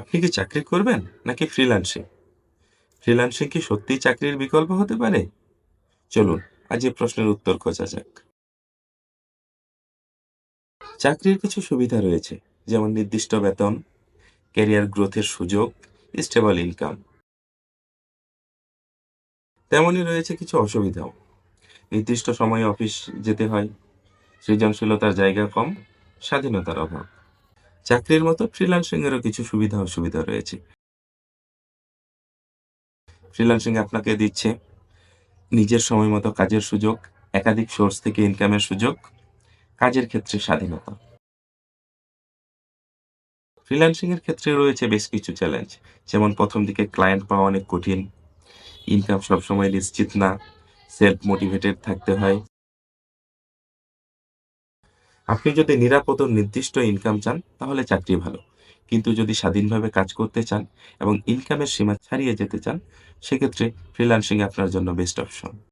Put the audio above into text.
আপনি কি চাকরি করবেন নাকি ফ্রিল্যান্সিং? ফ্রিল্যান্সিং কি সত্যিই চাকরির বিকল্প হতে পারে? চলুন আজ এই প্রশ্নের উত্তর খোঁজা যাক। চাকরির কিছু সুবিধা রয়েছে, যেমন নির্দিষ্ট বেতন, ক্যারিয়ার গ্রোথের সুযোগ, স্টেবল ইনকাম। তেমনই রয়েছে কিছু অসুবিধাও। নির্দিষ্ট সময়ে অফিস যেতে হয়, সৃজনশীলতার জায়গা কম, স্বাধীনতার অভাব। চাকরির মতো ফ্রিল্যান্সিং এরও কিছু সুবিধা অসুবিধা রয়েছে। ফ্রিল্যান্সিং আপনাকে দিচ্ছে নিজের সময় মতো কাজের সুযোগ, একাধিক সোর্স থেকে ইনকামের সুযোগ, কাজের ক্ষেত্রে স্বাধীনতা। ফ্রিল্যান্সিং এর ক্ষেত্রে রয়েছে বেশ কিছু চ্যালেঞ্জ, যেমন প্রথম দিকে ক্লায়েন্ট পাওয়া অনেক কঠিন, ইনকাম সবসময় নিশ্চিত না, সেলফ মোটিভেটেড থাকতে হয়। আপনি যদি নিরাপদ ও নির্দিষ্ট ইনকাম চান তাহলে চাকরি ভালো, কিন্তু যদি স্বাধীনভাবে কাজ করতে চান এবং ইনকামের সীমা ছাড়িয়ে যেতে চান, সেক্ষেত্রে ফ্রিল্যান্সিং আপনার জন্য বেস্ট অপশন।